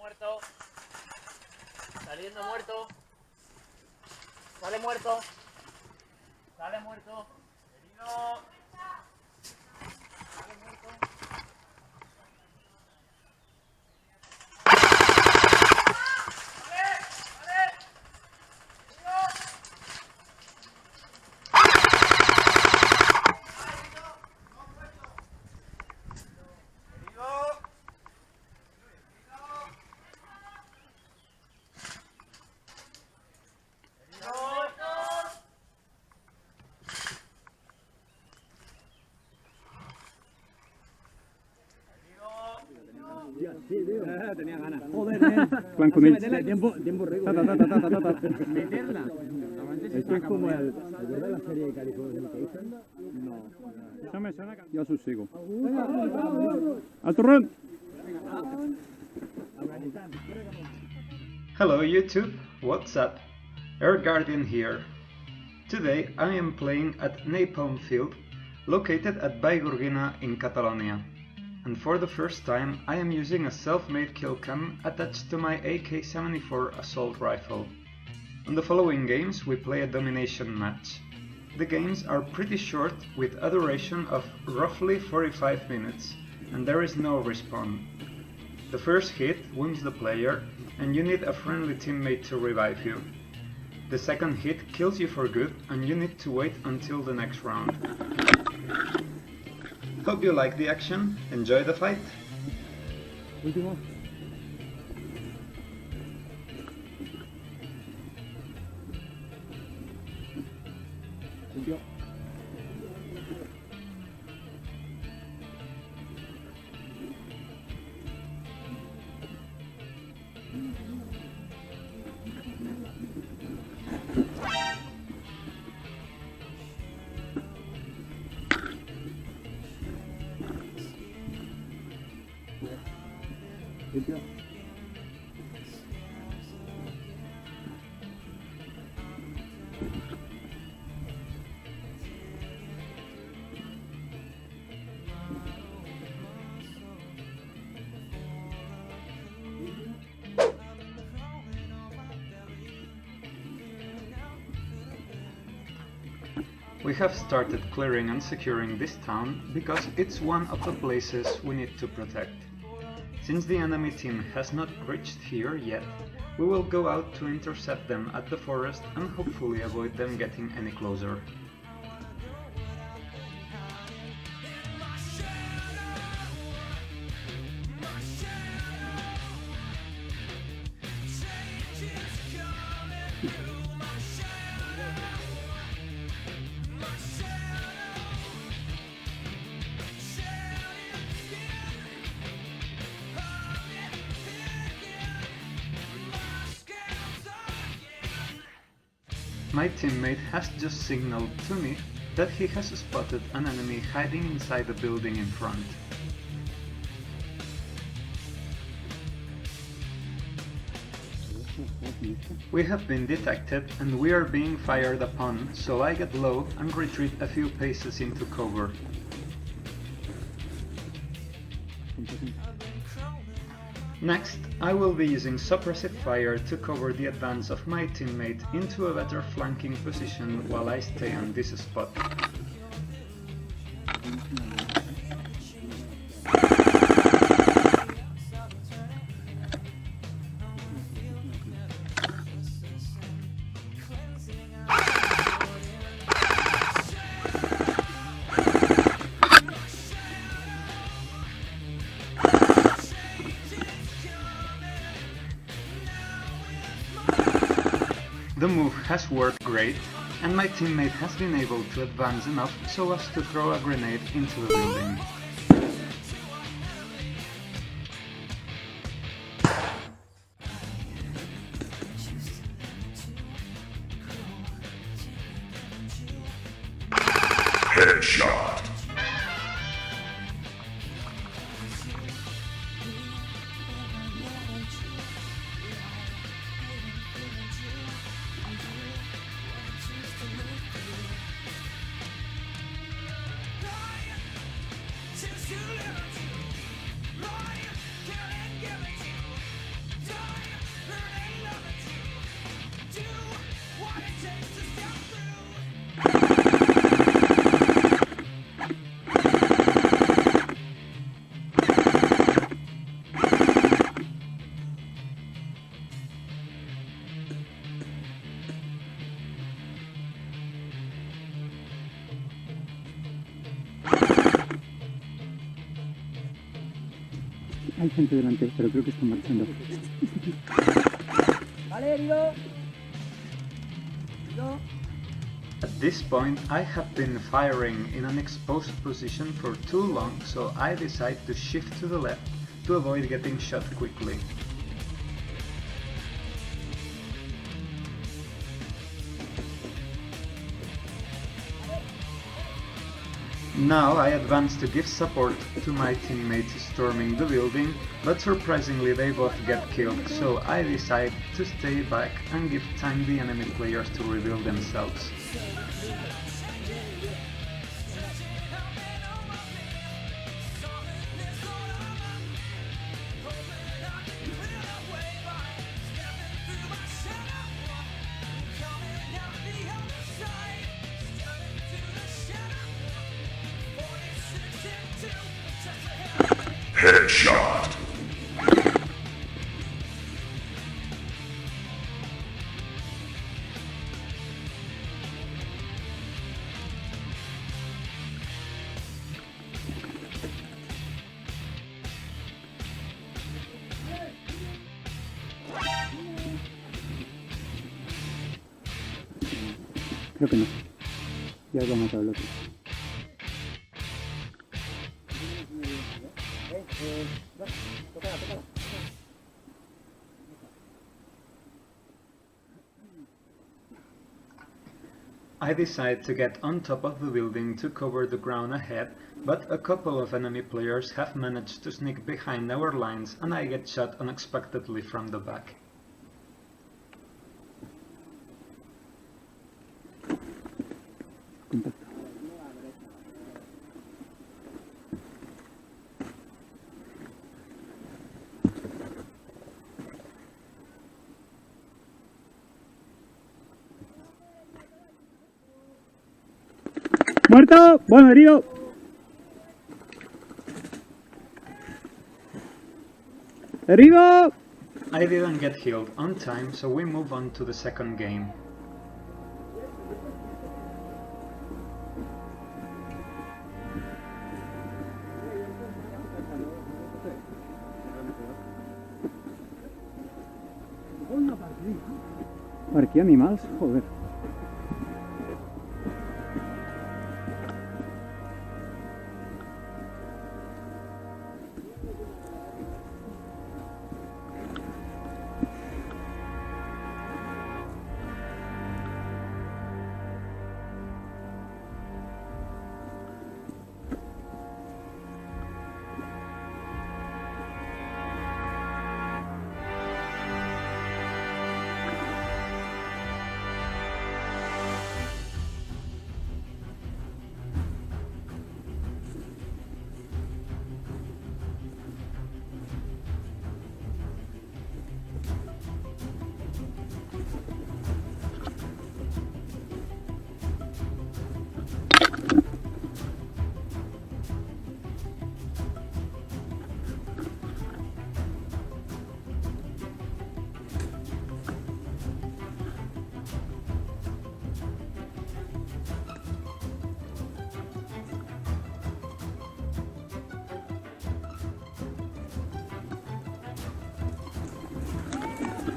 muerto. Saliendo muerto. Sale muerto. Sale muerto. Herido. Sale muerto. Tenía ganas. Joder, Plan con el tiempo récord. Meterla. Esto es como ¿recuerdas la serie de Californication? No. Eso me suena. Yo sosiego. ¡Al turrón! Hello YouTube, what's up? Air Guardian here. Today I am playing at Napalm Field, located at Baigorgina in Catalonia. And for the first time I am using a self-made kill cam attached to my AK-74 assault rifle. On the following games we play a domination match. The games are pretty short with a duration of roughly 45 minutes, and there is no respawn. The first hit wounds the player, and you need a friendly teammate to revive you. The second hit kills you for good, and you need to wait until the next round. Hope you like the action, enjoy the fight! Último. Limpio. Limpio. We have started clearing and securing this town because it's one of the places we need to protect. Since the enemy team has not reached here yet, we will go out to intercept them at the forest and hopefully avoid them getting any closer. My teammate has just signaled to me that he has spotted an enemy hiding inside the building in front. We have been detected and we are being fired upon, so I get low and retreat a few paces into cover. Next, I will be using suppressive fire to cover the advance of my teammate into a better flanking position while I stay on this spot. The move has worked great, and my teammate has been able to advance enough so as to throw a grenade into the building. Headshot. Hay gente delante, pero creo que están marchando. Vale, herido. At this point, I have been firing in an exposed position for too long, so I decide to shift to the left to avoid getting shot quickly. Now I advance to give support to my teammates storming the building, but surprisingly they both get killed, so I decide to stay back and give time the enemy players to reveal themselves. Headshot. Creo que no. Ya lo ha matado el otro. I decide to get on top of the building to cover the ground ahead, but a couple of enemy players have managed to sneak behind our lines and I get shot unexpectedly from the back. Contacto. ¡Muerto! Bueno, herido. ¡Herido! I didn't get healed on time, so we move on to the second game. Per aquí animals? Joder.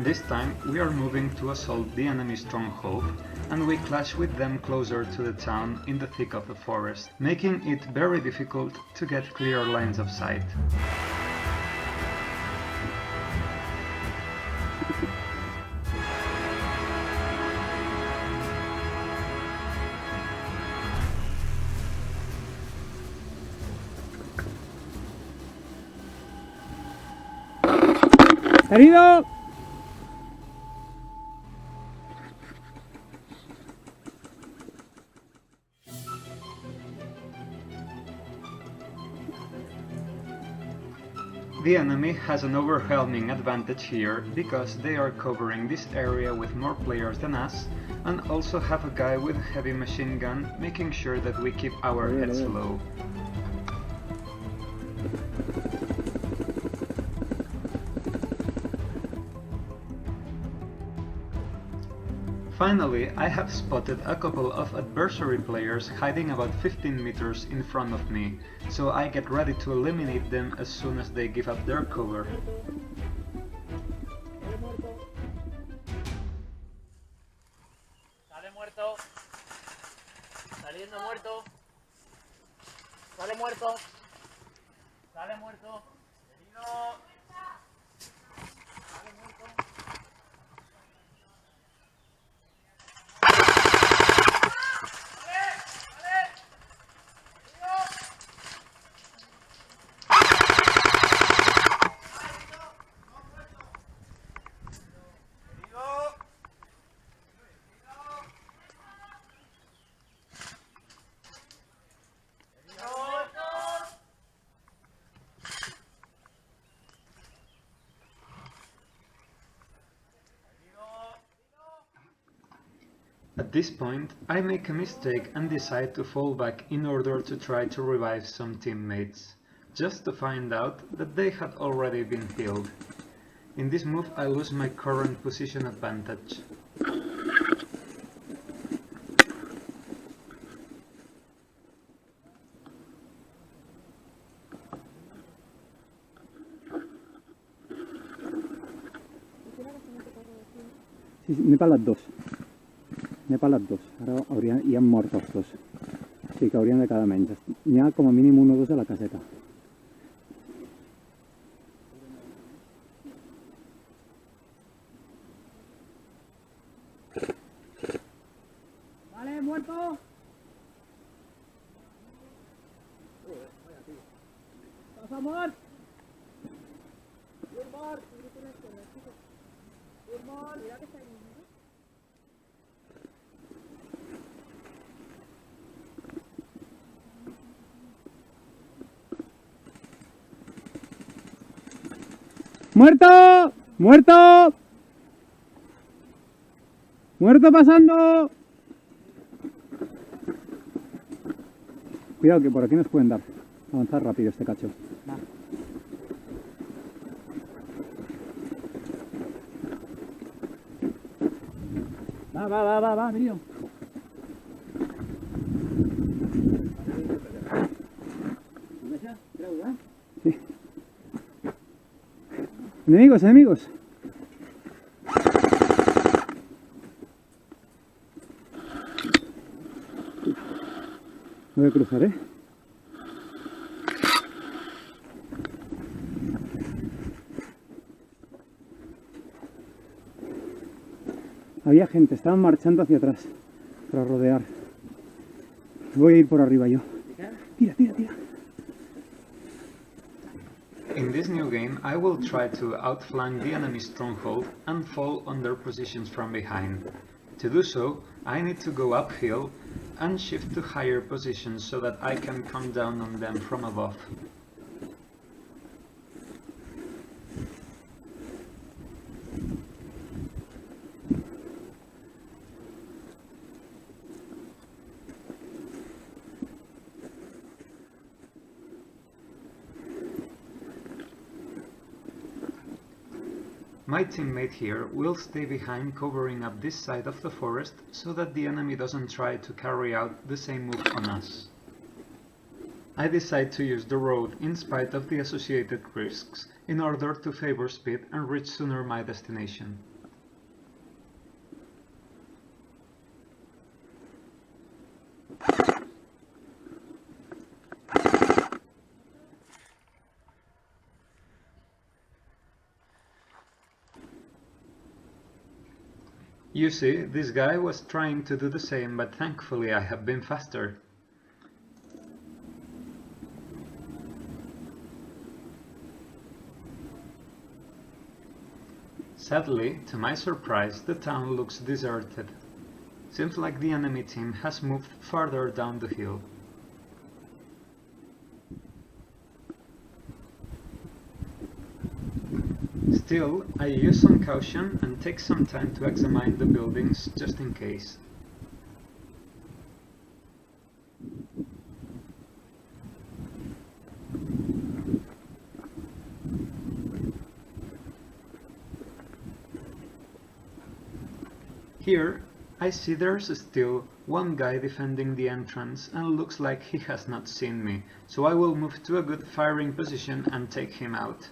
This time we are moving to assault the enemy stronghold, and we clash with them closer to the town in the thick of the forest, making it very difficult to get clear lines of sight. ¡Herido! The enemy has an overwhelming advantage here because they are covering this area with more players than us and also have a guy with a heavy machine gun making sure that we keep our heads low. Finally, I have spotted a couple of adversary players hiding about 15 meters in front of me, so I get ready to eliminate them as soon as they give up their cover. Sale muerto. Saliendo muerto. Sale muerto. Sale muerto. Herido. Sale muerto. At this point, I make a mistake and decide to fall back in order to try to revive some teammates, just to find out that they had already been healed. In this move I lose my current position advantage. Sí, n'he pelat dos. N'he pelat dos. Ara hi han mort els dos. Sí que haurien de quedar menys. N'hi ha com a mínim un o dos a la caseta. Vale, muerto. Pasa mort. Mort. Mira que está ahí. ¡Muerto! ¡Muerto! ¡Muerto pasando! Cuidado que por aquí nos pueden dar. Avanzar rápido este cacho. Va, Mirio. Sí. Enemigos. Voy a cruzar, Había gente, estaban marchando hacia atrás para rodear. Voy a ir por arriba yo. Tira. In this new game, I will try to outflank the enemy stronghold and fall on their positions from behind. To do so, I need to go uphill and shift to higher positions so that I can come down on them from above. My teammate here will stay behind covering up this side of the forest so that the enemy doesn't try to carry out the same move on us. I decide to use the road in spite of the associated risks in order to favor speed and reach sooner my destination. You see, this guy was trying to do the same, but thankfully I have been faster. Sadly, to my surprise, the town looks deserted. Seems like the enemy team has moved farther down the hill. Still, I use some caution and take some time to examine the buildings just in case. Here, I see there's still one guy defending the entrance and looks like he has not seen me, so I will move to a good firing position and take him out.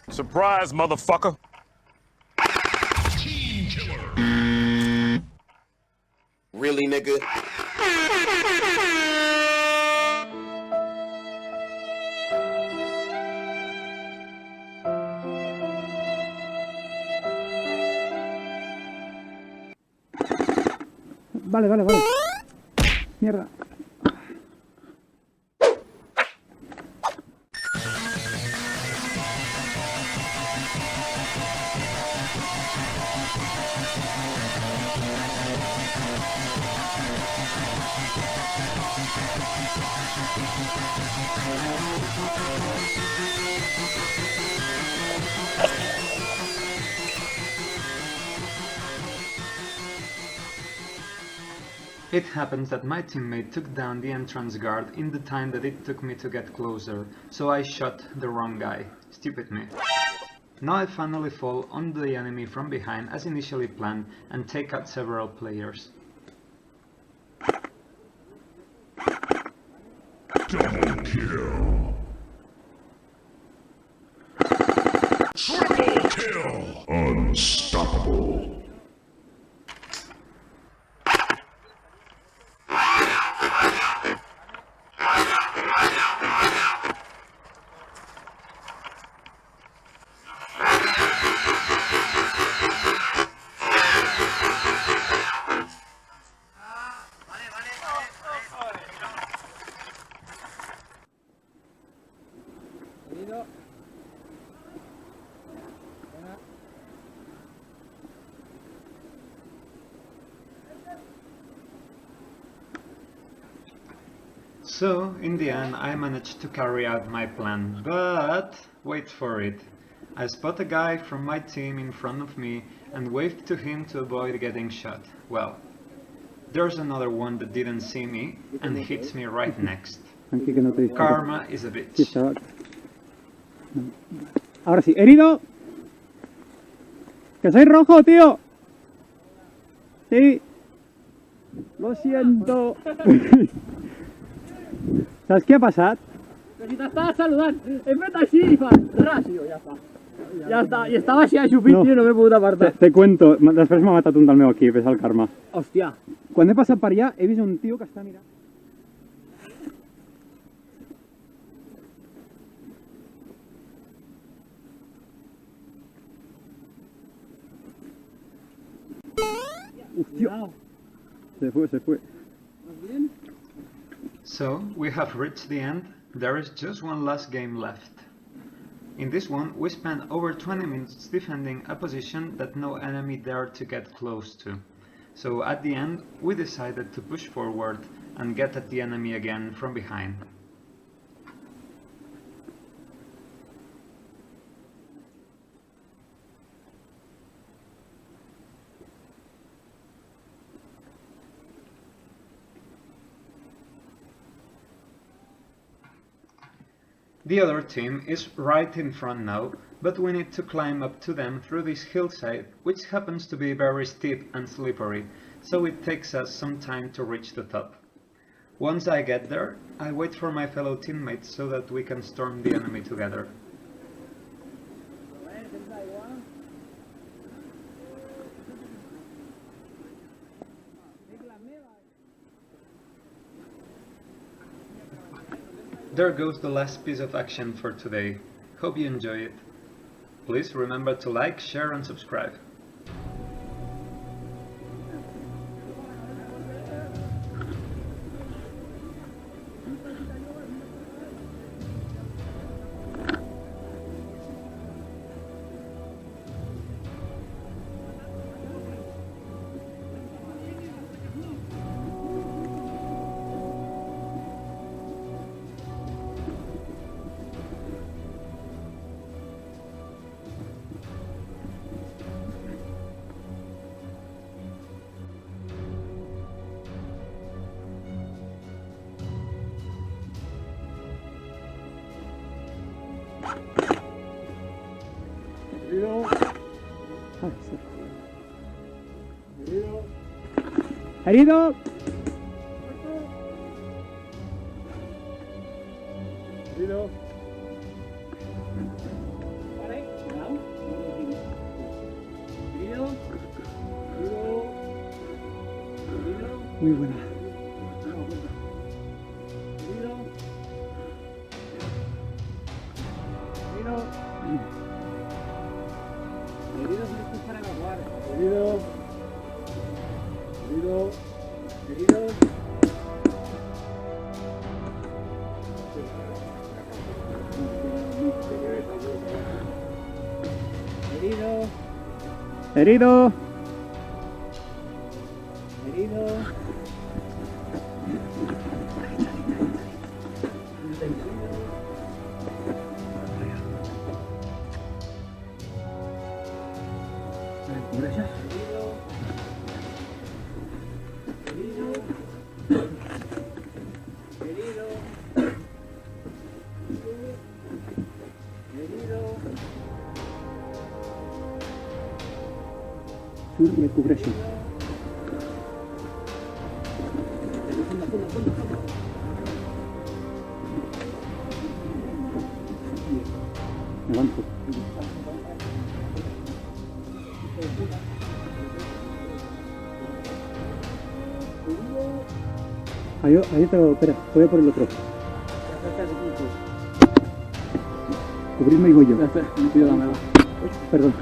Surprise, motherfucker! Really, nigga? Vale, vale, vale. Mierda. It happens that my teammate took down the entrance guard in the time that it took me to get closer, so I shot the wrong guy. Stupid me. Now I finally fall on the enemy from behind as initially planned and take out several players. Double kill! Triple kill! Unstoppable! So, in the end, I managed to carry out my plan, but wait for it. I spot a guy from my team in front of me and waved to him to avoid getting shot. Well, there's another one that didn't see me and hits me right next. Tranqui, que no te disparo. Karma is a Sí, bitch. chaval. Ahora sí, herido. Que soy rojo, tío. Sí. Lo siento. ¿Sabes què ha passat? Que si t'estava saludant, he fet així i fa ras, i jo, ja està. Ja està, i estava així ajupit, No. tio, no m'he pogut apartar. Te cuento, després m'ha matat un del meu equip, és el Karma. Hòstia. Quan he passat per allà he vist un tio que està mirant. Hòstia. Se fue, se fue. So, we have reached the end. There is just one last game left. In this one, we spent over 20 minutes defending a position that no enemy dared to get close to. So at the end, we decided to push forward and get at the enemy again from behind. The other team is right in front now, but we need to climb up to them through this hillside, which happens to be very steep and slippery, so it takes us some time to reach the top. Once I get there, I wait for my fellow teammates so that we can storm the enemy together. There goes the last piece of action for today. Hope you enjoy it. Please remember to like, share and subscribe. Herido. deja de ser. ¡Herido! Herido. Vale, cuidado. Herido. Herido. Muy buena. Herido. Herido. Herido se les para evacuar. Herido. Herido. Herido. Herido. ¡Herido! Herido. Surt, me cobreixo. Avanzo. Ahí te lo... Espera, voy a por el otro. Cubrirme y voy yo. Cuidado, la mano. Perdón.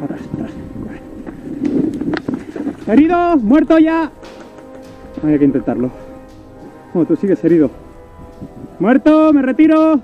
Atrás, atrás. ¡Herido! ¡Muerto ya! Hay que intentarlo. Bueno, tú sigues herido. ¡Muerto! ¡Me retiro!